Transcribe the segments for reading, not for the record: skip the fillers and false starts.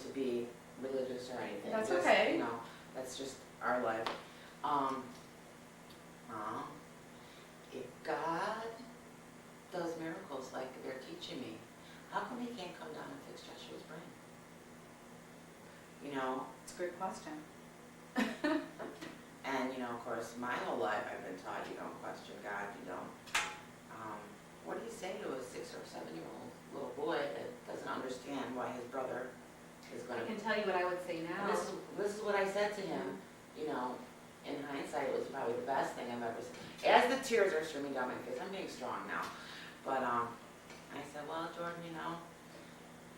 to be religious or anything. That's just, okay. You know, that's just our life. If God does miracles like they're teaching me, how come he can't come down and fix Joshua's brain? You know? It's a great question. And, you know, of course, my whole life I've been taught you don't question God, you don't. What do you say to a 6 or 7-year-old little boy that doesn't understand why his brother is going I to... can tell you what I would say now. This is what I said to him, you know, in hindsight, it was probably the best thing I've ever said. As the tears are streaming down my face, I'm being strong now. But I said, well, Jordan, you know,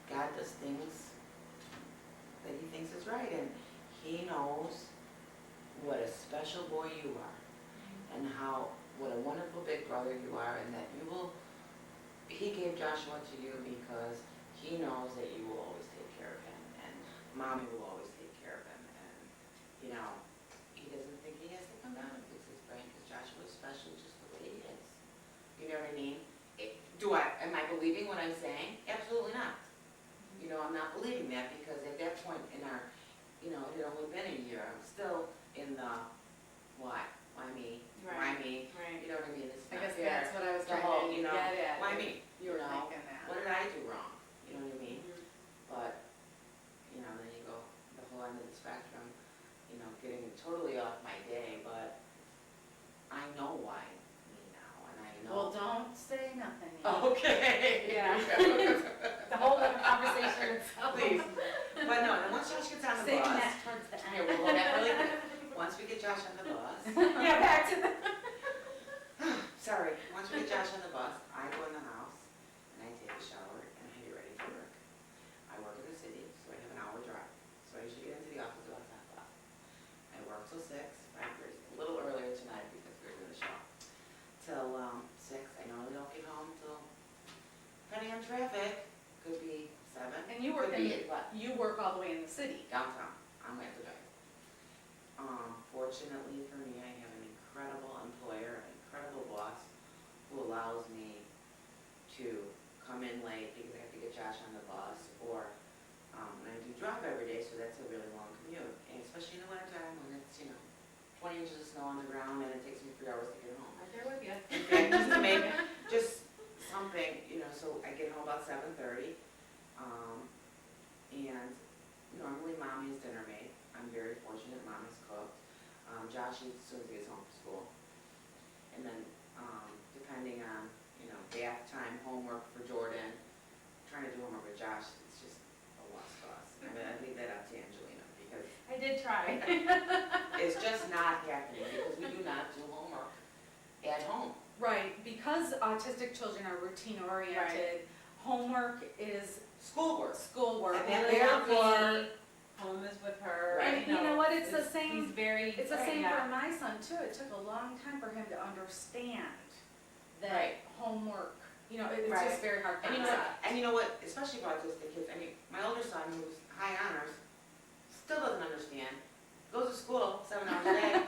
God does things that he thinks is right, and he knows what a special boy you are, and what a wonderful big brother you are, and that he gave Joshua to you because he knows that you will always take care of him, and mommy will always take care of him, and, you know, he doesn't think he has to come down and fix his brain because Joshua is special just the way he is. You know what I mean? Am I believing what I'm saying? Absolutely not. You know, I'm not believing that because at that point in our, you know, it had only been a year. I'm still in the, why? Why me? Right. Why me? Right. You know what I mean? It's I not guess fair. that's what I was The trying whole, to you know, get at. why me? You were know, thinking that. What did I do wrong? You know what I mean? Mhm. But, you know, then you go the whole end of the spectrum, you know, getting totally off my day, but I know why me now, and I know. Well, don't say nothing yet. Okay. Yeah. The whole other conversation itself. Please. But no, and once Josh gets on the Saving bus. that towards the Here, end. we'll go back really quick. Once we get Josh on the bus. Yeah, back to the. Sorry, once we get Josh on the bus, I go in the house and I take a shower and I get ready for work. I work in the city, so I have an hour drive. So I usually get into the office about 10 o'clock. I work till 6, 5:30, a little earlier tonight because we were doing the show. Till 6, I normally don't get home till, depending on traffic, could be 7. And you work could be 8, but you work all the way in the city. downtown. I'm going to drive. Fortunately for me, I have an incredible employer, an incredible boss who allows me to come in late because I have to get Josh on the bus, or and I do drive every day, so that's a really long commute, and especially in the wintertime when it's, you know, 20 inches of snow on the ground and it takes me 3 hours to get home. Right there with you. Okay, just to make, just something, you know, so I get home about 7:30, and normally Mommy's dinner made. I'm very fortunate Mommy's cooked. Josh eats as soon as he gets home from school. And then, depending on, you know, bath time, homework for Jordan, trying to do homework with Josh, it's just a lost cause. I mean, I leave that up to Angelina because I did try. it's just not happening because we do not do homework at home. Right, because autistic children are routine oriented, homework is Schoolwork. schoolwork. And then Therefore, Home is with her. Right. and you know what, it's the same, He's very. it's the same yeah. for my son too. It took a long time for him to understand that Right. homework, you know, it's Right. just very hard. And you know concept. what? And you know what? Especially for autistic kids. I mean, my older son, who's high honors, still doesn't understand. Goes to school 7 hours a day.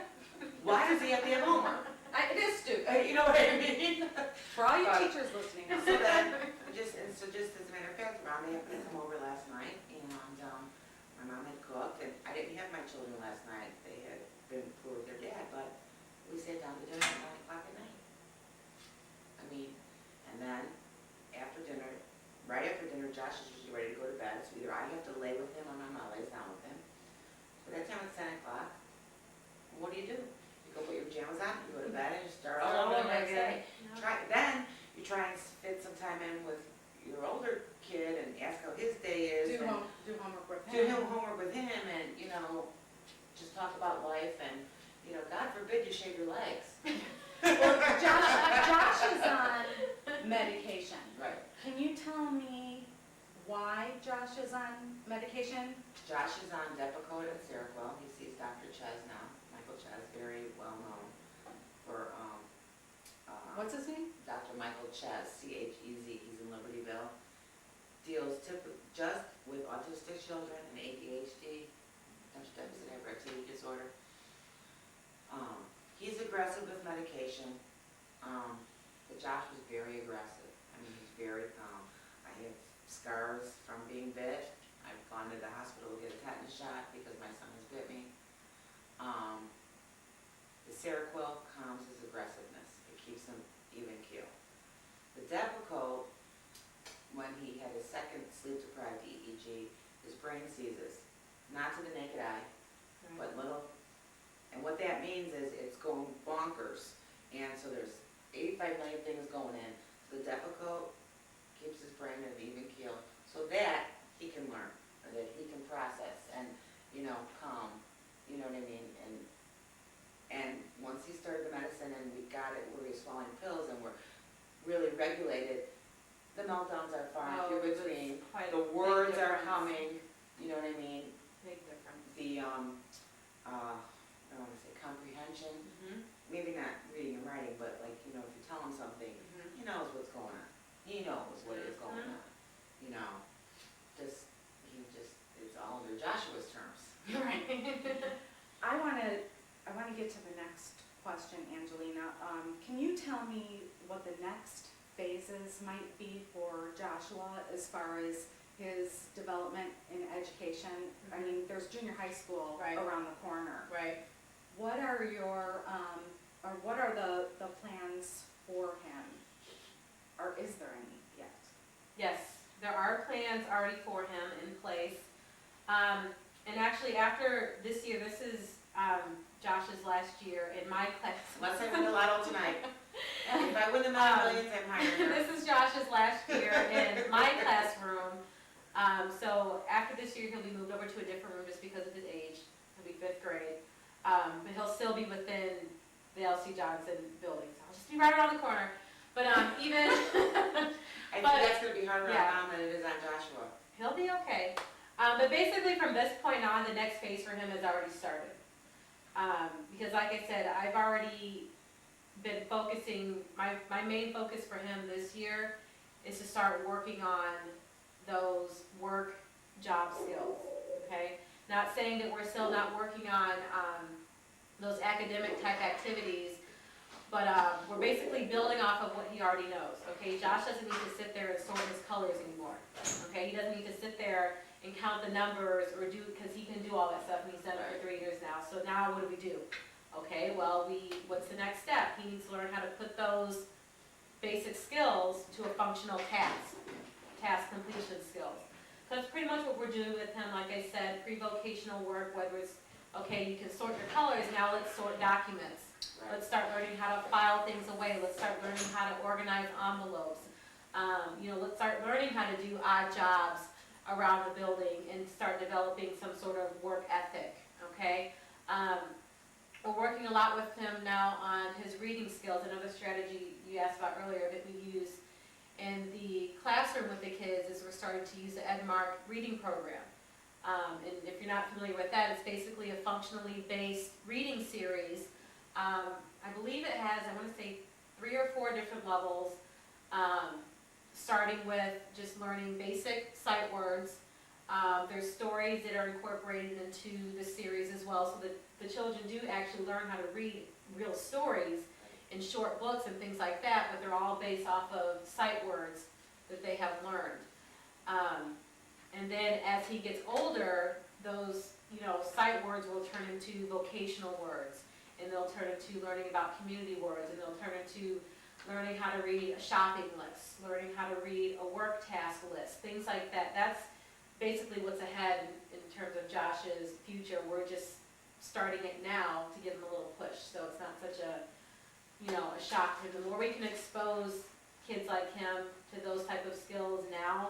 Why does he have to have homework? It is stupid. You know what I mean? For all you But- teachers listening. So then, just as a matter of fact, Rhonda happened to come over last night, and my mom had cooked, and I didn't have my children last night. They had been poor with their dad, but we sat down to dinner at 9 o'clock at night. I mean, and then after dinner, right after dinner, Josh is usually ready to go to bed, so either I have to lay with him or my mom lays down with him. By that time it's 10 o'clock, what do? You go put your pajamas on, you go to bed, and you start all over the next day. Then you try and fit some time in with your older kid and ask how his day is. Do and homework with do him. homework with him, and, you know, just talk about life, and, you know, God forbid you shave your legs. Well, Josh is on medication. Right. Can you tell me why Josh is on medication? Josh is on Depakote and Seroquel. He sees Dr. Ches now. Michael Ches, very well known for, What's his name? Dr. Michael Ches, Chez. He's in Libertyville. Deals just with autistic children and ADHD, attention deficit hyperactivity disorder. He's aggressive with medication, but Josh was very aggressive. I mean, he's very calm. I have scars from being bit. I've gone to the hospital shot because my son has bit me. The Seroquel calms his aggressiveness. It keeps him even keel. The Depakote, when he had his second sleep-deprived EEG, his brain seizes, not to the naked eye, but little, and what that means is it's going bonkers. And so there's 85 million things going in. So the Depakote keeps his brain at an even keel so that he can learn, or that he can process and, calm, you know what I mean? And once he started the medicine and we got it where he's swallowing pills and we're really regulated, the meltdowns are far and few between. The words are coming, you know what I mean? Big difference. The, I don't want to say comprehension, maybe not reading and writing, but like, if you tell him something, he knows what's going on. He knows what is going on, it's all under Joshua's terms. Right. I want to get to the next question, Angelina. Can you tell me what the next phases might be for Joshua as far as his development in education? I mean, there's junior high school Right. around the corner. Right. What are your, or what are the plans for him? Or is there any yet? Yes, there are plans already for him in place. And actually, after this year, this is Josh's last year in my class. Unless I win the lotto tonight. If I win the millions, I'm hiring her. This is Josh's last year in my classroom. So after this year, he'll be moved over to a different room just because of his age. He'll be 5th grade. But he'll still be within the L.C. Johnson building. So I'll just be right around the corner. But even... I think that's going to be harder Yeah. on Mom than it is on Joshua. He'll be okay. But basically from this point on, the next phase for him has already started. Because like I said, I've already been focusing, my main focus for him this year is to start working on those work job skills, okay? Not saying that we're still not working on those academic type activities, but we're basically building off of what he already knows, okay? Josh doesn't need to sit there and sort his colors anymore, okay? He doesn't need to sit there and count the numbers or do, because he can do all that stuff and he's done it for 3 years now. So now what do? Okay, well, what's the next step? He needs to learn how to put those basic skills to a functional task completion skills. So that's pretty much what we're doing with him. Like I said, pre-vocational work, whether it's, okay, you can sort your colors, now let's sort documents. Right. Let's start learning how to file things away. Let's start learning how to organize envelopes. Let's start learning how to do odd jobs around the building and start developing some sort of work ethic, okay? We're working a lot with him now on his reading skills. Another strategy you asked about earlier that we use in the classroom with the kids is we're starting to use the Edmark reading program. And if you're not familiar with that, it's basically a functionally based reading series. I believe it has, I want to say, 3 or 4 different levels, starting with just learning basic sight words. There's stories that are incorporated into the series as well, so that the children do actually learn how to read real stories in short books and things like that, but they're all based off of sight words that they have learned. And then as he gets older, those sight words will turn into vocational words, and they'll turn into learning about community words, and they'll turn into learning how to read a shopping list, learning how to read a work task list, things like that. That's basically what's ahead in terms of Josh's future. We're just starting it now to give him a little push, so it's not such a shock to him. The more we can expose kids like him to those type of skills now,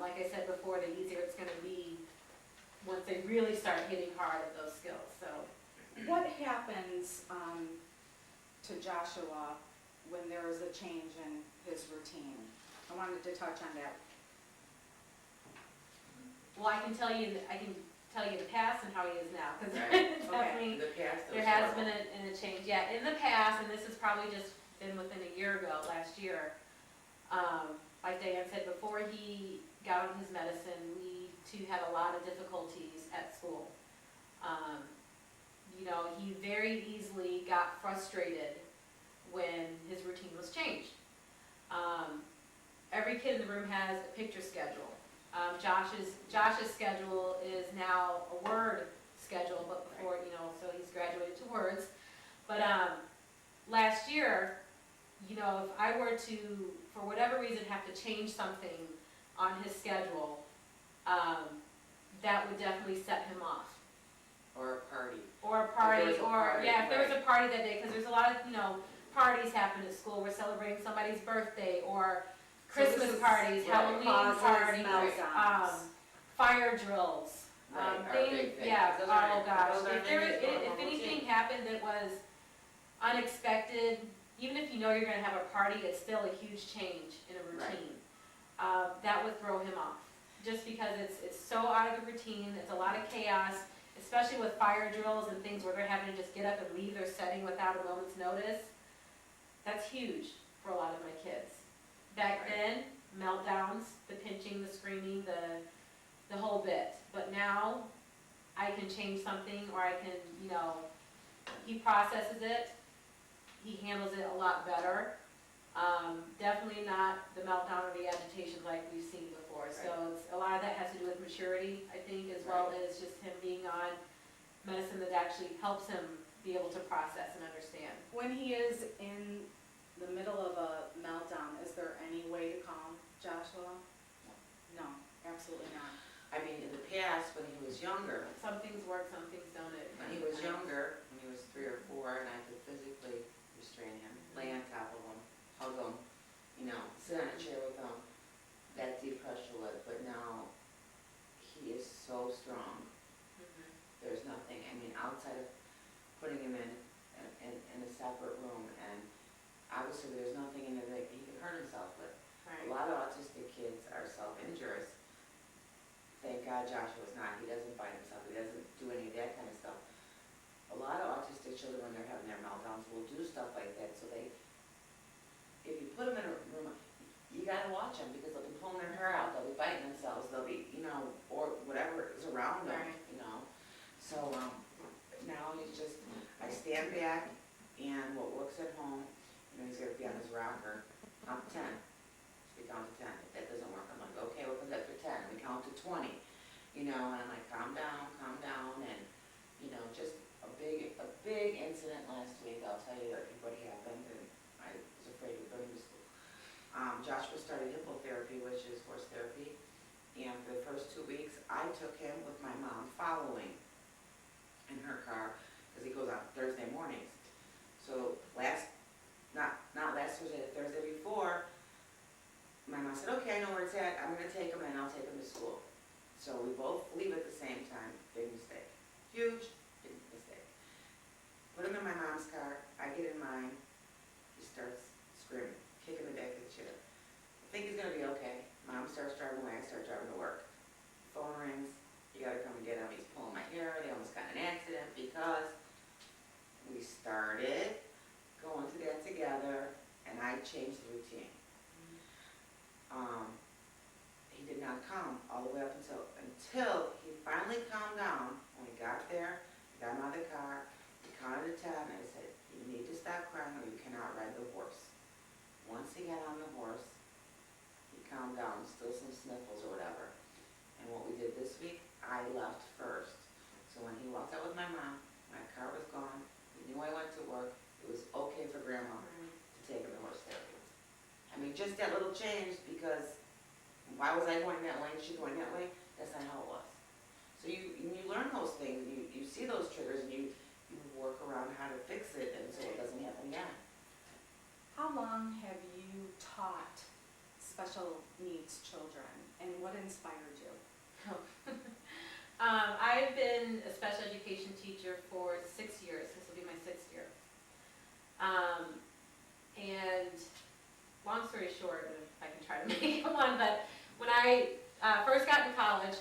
like I said before, the easier it's going to be once they really start hitting hard at those skills. So, What happens to Joshua when there is a change in his routine? I wanted to touch on that. well, I can tell you the past and how he is now, because Right. definitely In the past, it there was has horrible. been a change. Yeah, in the past, and this has probably just been within a year ago, last year. Like Diane said, before he got on his medicine, we too had a lot of difficulties at school. He very easily got frustrated when his routine was changed. Every kid in the room has a picture schedule, Josh's schedule is now a Word schedule, but before, so he's graduated to Words. But, last year, if I were to, for whatever reason, have to change something on his schedule, that would definitely set him off. Or a party. Or a party, If there was a or, party, yeah, if there was right. a party that day, because there's a lot of, parties happen at school, we're celebrating somebody's birthday, or So this Christmas is parties, right. Halloween Causes parties, meltdowns. fire drills, Right, our things, big things. yeah, Those oh aren't- gosh. those aren't If there, in his normal if anything routine. happened that was unexpected, even if you know you're gonna have a party, it's still a huge change in a Right. routine. That would throw him off, just because it's so out of the routine, it's a lot of chaos, especially with fire drills and things where they're having to just get up and leave their setting without a moment's notice. That's huge for a lot of my kids. Back Right. then, meltdowns, the pinching, the screaming, the whole bit. But now, I can change something, or I can, he processes it, he handles it a lot better. Definitely not the meltdown or the agitation like we've seen before. So a lot of that has to do with maturity, I think, as well as just him being on medicine that actually helps him be able to process and understand. When he is in the middle of a meltdown, is there any way to calm Joshua? No, absolutely not. I mean, in the past, when he was younger, Some things work, some things don't. when he was younger, when he was 3 or 4, and I could physically restrain him, lay on top of him, hug him, sit on a chair with him, that depressure would, but now he is so strong. There's nothing, outside of putting him in a separate room, and obviously there's nothing in there that he could hurt himself with. A lot of autistic kids are self-injurious. Thank God Joshua's not. He doesn't bite himself. He doesn't do any of that kind of stuff. A lot of autistic children, when they're having their meltdowns, will do stuff like that. So if you put them in a room, you gotta watch them, because they'll be pulling their hair out. They'll be biting themselves. They'll be, or whatever is around them, Right. So now he's just, I stand back, and what works at home, he's gonna be on his rocker, count to 10. We count to 10. If that doesn't work, I'm like, okay, what comes after 10? We count to 20. And I'm like, calm down, and just a big incident last week. I'll tell you what happened, and I was afraid to bring him to school. Joshua started hippotherapy, which is horse therapy, and for the first 2 weeks, I took him with my mom following in her car, because he goes on Thursday mornings. So not last Thursday, the Thursday before, my mom said, okay, I know where it's at, I'm gonna take him and I'll take him to school. So we both leave at the same time. Big mistake. Huge, big mistake. Put him in my mom's car, I get in mine, he starts screaming, kicking the back of the chair. I think he's gonna be okay. Mom starts driving away, I start driving to work. Phone rings, you gotta come and get him, he's pulling my hair, they almost got in an accident because we started going through that together, and I changed the routine. He did not calm all the way up until he finally calmed down. When we got there, we got him out of the car, we counted to 10, and I said, you need to stop crying or you cannot ride the horse. Once he got on the horse, he calmed down, still some sniffles or whatever. And what we did this week, I left first. So when he walked out with my mom, my car was gone, we knew I went to work, it was okay for grandma to take him to horse therapy. Just that little change, because why was I going that way and she going that way? That's not how it was. So you learn those things, you see those triggers, and you work around how to fix it, and so it doesn't happen again. How long have you taught special needs children, and what inspired you? I've been a special education teacher for 6 years. This will be my 6th year. And long story short, if I can try to make it one, but when I first got in college,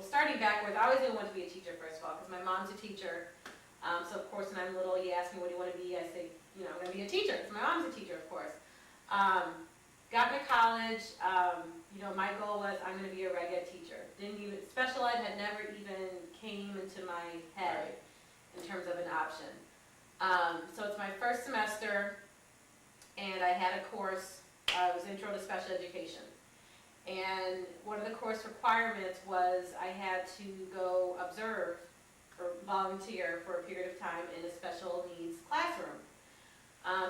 starting backwards, I always knew I wanted to be a teacher, first of all, because my mom's a teacher. So of course, when I'm little, you ask me, what do you want to be? I say, I'm going to be a teacher, because my mom's a teacher, of course. Got into college, my goal was I'm going to be a reg ed teacher. Special ed had never even came into my head in terms of an option. So it's my first semester, and I had a course, it was Intro to Special Education. And one of the course requirements was I had to go observe or volunteer for a period of time in a special needs classroom.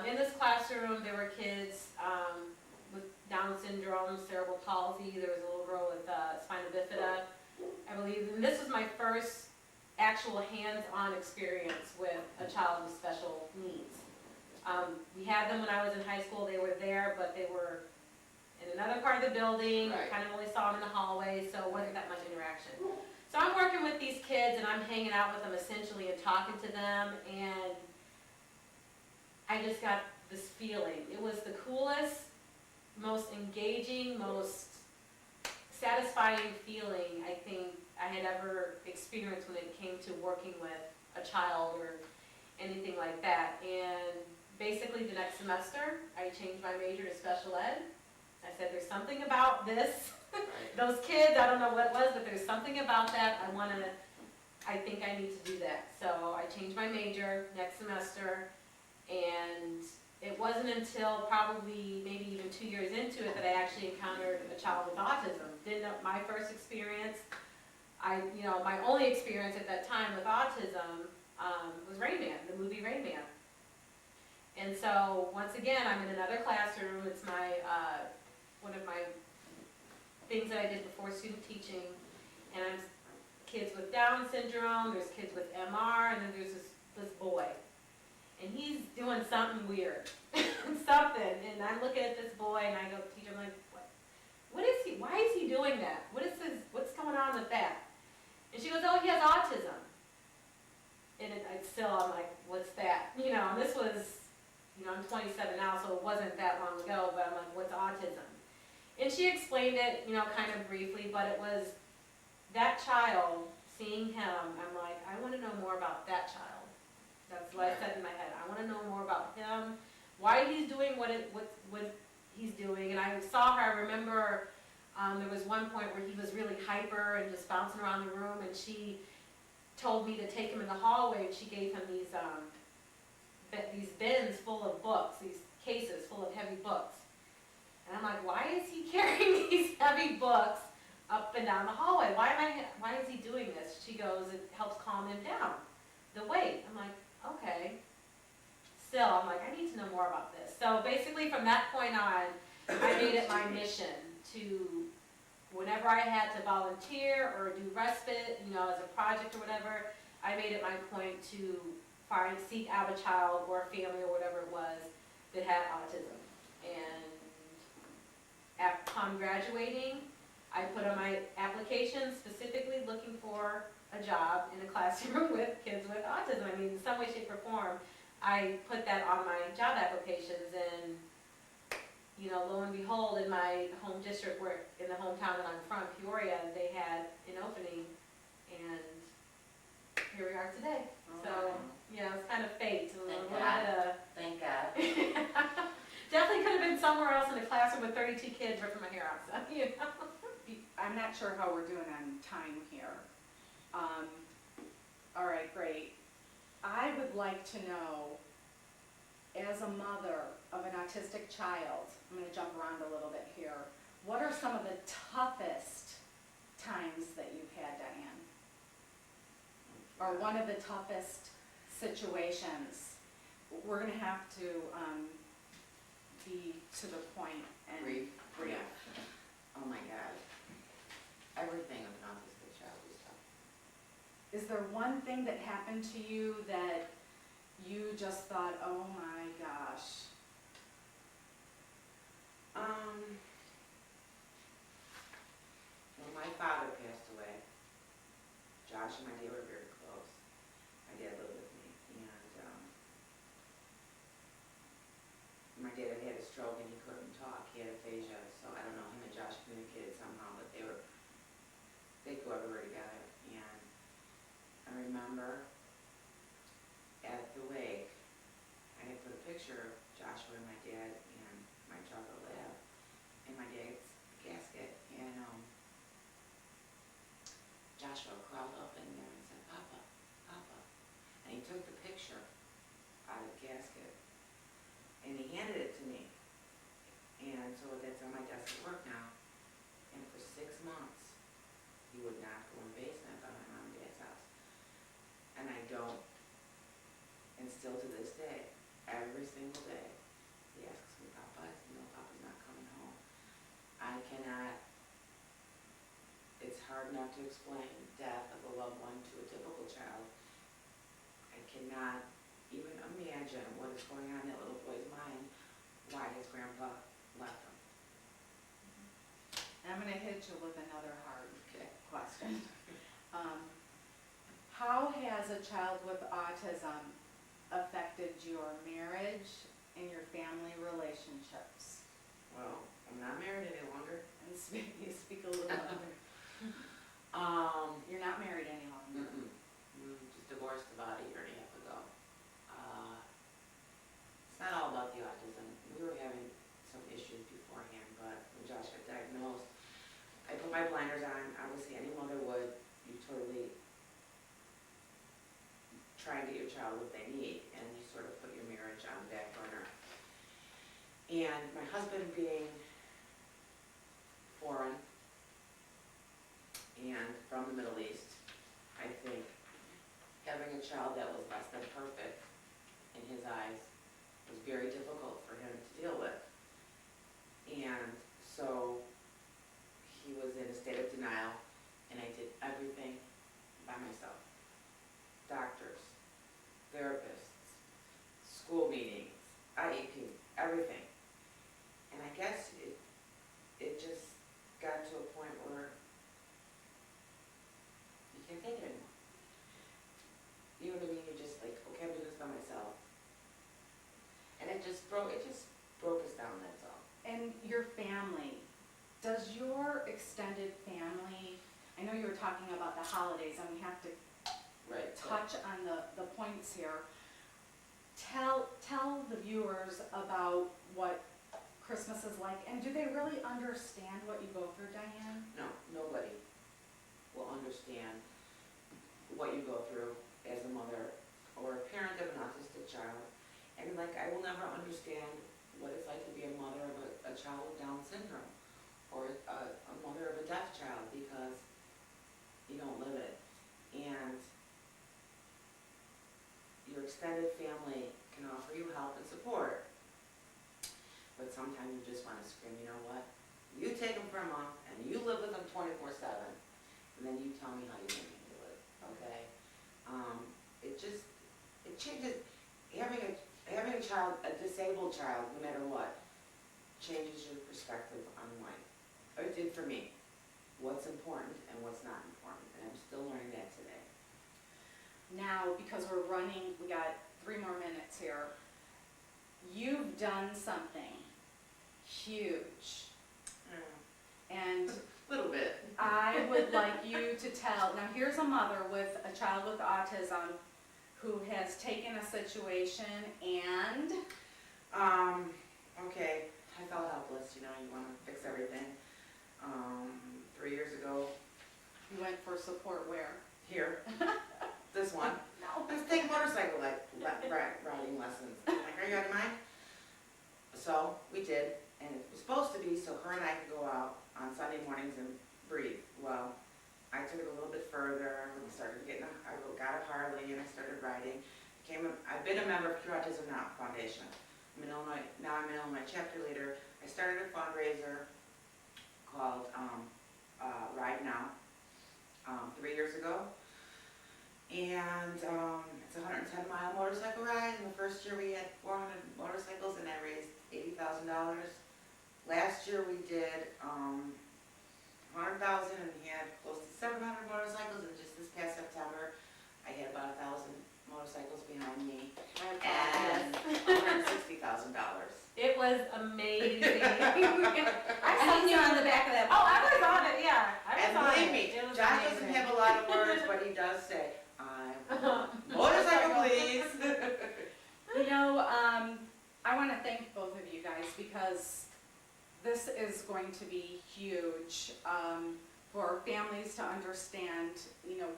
In this classroom, there were kids with Down syndrome, cerebral palsy. There was a little girl with spina bifida, I believe. And this was my first actual hands-on experience with a child with special needs. We had them when I was in high school. They were there, but they were in another part of the building. Right. Kind of only saw them in the hallway, so it wasn't that much interaction. So I'm working with these kids, and I'm hanging out with them essentially and talking to them, and I just got this feeling. It was the coolest, most engaging, most satisfying feeling I think I had ever experienced when it came to working with a child or anything like that. And basically the next semester, I changed my major to special ed. I said, there's something about this, Right. those kids, I don't know what it was, but there's something about that, I think I need to do that. So I changed my major next semester, and it wasn't until probably maybe even 2 years into it that I actually encountered a child with autism. Didn't know, my first experience, my only experience at that time with autism was Rain Man, the movie Rain Man. And so once again, I'm in another classroom. It's my one of my things that I did before student teaching, and I'm kids with Down syndrome. There's kids with MR, and then there's this boy. And he's doing something weird, something, and I'm looking at this boy, and I go, teacher, I'm like, what is he, why is he doing that? What's going on with that? And she goes, oh, he has autism. And I'm like, what's that? And this was, I'm 27 now, so it wasn't that long ago, but I'm like, what's autism? And she explained it, kind of briefly, but it was that child, seeing him, I'm like, I want to know more about that child. That's what I said in my head. I want to know more about him, why he's doing what he's doing. And I saw her, I remember there was one point where he was really hyper and just bouncing around the room, and she told me to take him in the hallway, and she gave him these bins full of books, these cases full of heavy books. And I'm like, why is he carrying these heavy books up and down the hallway? Why is he doing this? She goes, it helps calm him down, the weight. I'm like, okay. Still, I'm like, I need to know more about this. So basically from that point on, I made it my mission to, whenever I had to volunteer or do respite, as a project or whatever, I made it my point to seek out a child or a family or whatever it was that had autism. And upon graduating, I put on my application specifically looking for a job in a classroom with kids with autism. I mean, in some way, shape, or form, I put that on my job applications, and lo and behold, in my home district, in the hometown that I'm from, Peoria, they had an opening, and here we are today. So, it's kind of fate. Thank God. Definitely could have been somewhere else in a classroom with 32 kids ripping my hair out, so, I'm not sure how we're doing on time here. All right, great. I would like to know, as a mother of an autistic child, I'm going to jump around a little bit here, what are some of the toughest times that you've had, Diane? Or one of the toughest situations? We're going to have to be to the point and Brief. brief. Oh my God. Everything with an autistic child is tough. Is there one thing that happened to you that you just thought, oh my gosh? When my father passed away, Josh and my dad were very close. My dad lived with me, and my dad had a stroke and he couldn't talk. He had aphasia, so I don't know, him and Josh communicated somehow, but they'd go everywhere together. And I remember at the wake, I had put a picture of Joshua and my dad in my chocolate lab in my dad's casket, and Joshua crawled up in there and said, Papa, Papa. And he took the picture out of the casket, and he handed it to me. And so that's on my desk at work now. 6 months, he would not go in the basement by my mom and dad's house. And I don't, and still to this day, every single day, he asks me, Papa, Papa's not coming home. I cannot, it's hard enough to explain death of a loved one to a typical child. I cannot even imagine what is going on in that little boy's mind, why his grandpa left him. And I'm gonna hit you with another hard Okay. question. How has a child with autism affected your marriage and your family relationships? Well, I'm not married any longer. And you speak a little louder. You're not married any longer. Just divorced about a year and a half ago. It's not all about the autism. We were having some issues beforehand, but when Josh got diagnosed, I put my blinders on. Obviously, any mother would. You totally try and get your child what they need, and you sort of put your marriage on the back burner. And my husband being foreign and from the Middle East, I think having a child that was less than perfect in his eyes was very difficult for him to deal with. And so he was in a state of denial, and I did everything by myself. Doctors, therapists, school meetings, IEP, everything. And I guess it just got to a point where you can't take it anymore. You know what I mean? You're just like, okay, I'm doing this by myself. And it just broke us down, that's all. And your family, does your extended family, I know you were talking about the holidays, and we have to Right. touch on the points here. Tell the viewers about what Christmas is like, and do they really understand what you go through, Diane? No, nobody will understand what you go through as a mother or a parent of an autistic child. And like, I will never understand what it's like to be a mother of a child with Down syndrome or a mother of a deaf child, because you don't live it. And your extended family can offer you help and support, but sometimes you just want to scream, you know what? You take them for a month and you live with them 24/7, and then you tell me how you can handle it, okay? It changes. Having a child, a disabled child, no matter what, changes your perspective on life. Or it did for me. What's important and what's not important, and I'm still learning that today. Now, because we got 3 more minutes here, you've done something huge. And A little bit. I would like you to tell, now here's a mother with a child with autism who has taken a situation and, Okay, I felt helpless, you want to fix everything. 3 years ago, you went for support where? here, this one, No. let's take motorcycle riding lessons. I'm like, are you out of mind? So we did, and it was supposed to be so her and I could go out on Sunday mornings and breathe. Well, I took it a little bit further. We started I got a Harley and I started riding. I've been a member of Pure Autism Foundation. I'm in Illinois, now I'm an Illinois chapter leader. I started a fundraiser called Ride Now 3 years ago. And it's a 110-mile motorcycle ride. In the first year we had 400 motorcycles and I raised $80,000. Last year we did 100,000 and we had close to 700 motorcycles, and just this past September I had about 1,000 motorcycles behind me and $160,000. It was amazing. I seen you on the back of that. Oh, I was on it, yeah. I was And on believe it. me, It was Josh doesn't amazing. have a lot of words, but he does say, motorcycle please. I want to thank both of you guys, because this is going to be huge for families to understand,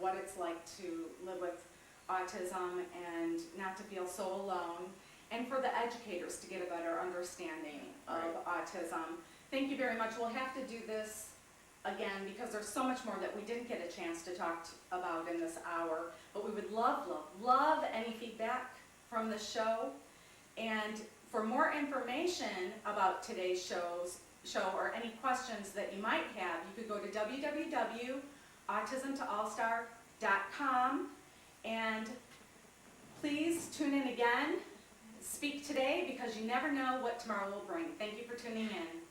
what it's like to live with autism and not to feel so alone, and for the educators to get a better understanding of autism. Thank you very much. We'll have to do this again, because there's so much more that we didn't get a chance to talk about in this hour, but we would love any feedback from the show. And for more information about today's show or any questions that you might have, you could go to www.autismtoallstar.com, and please tune in again. Speak today, because you never know what tomorrow will bring. Thank you for tuning in.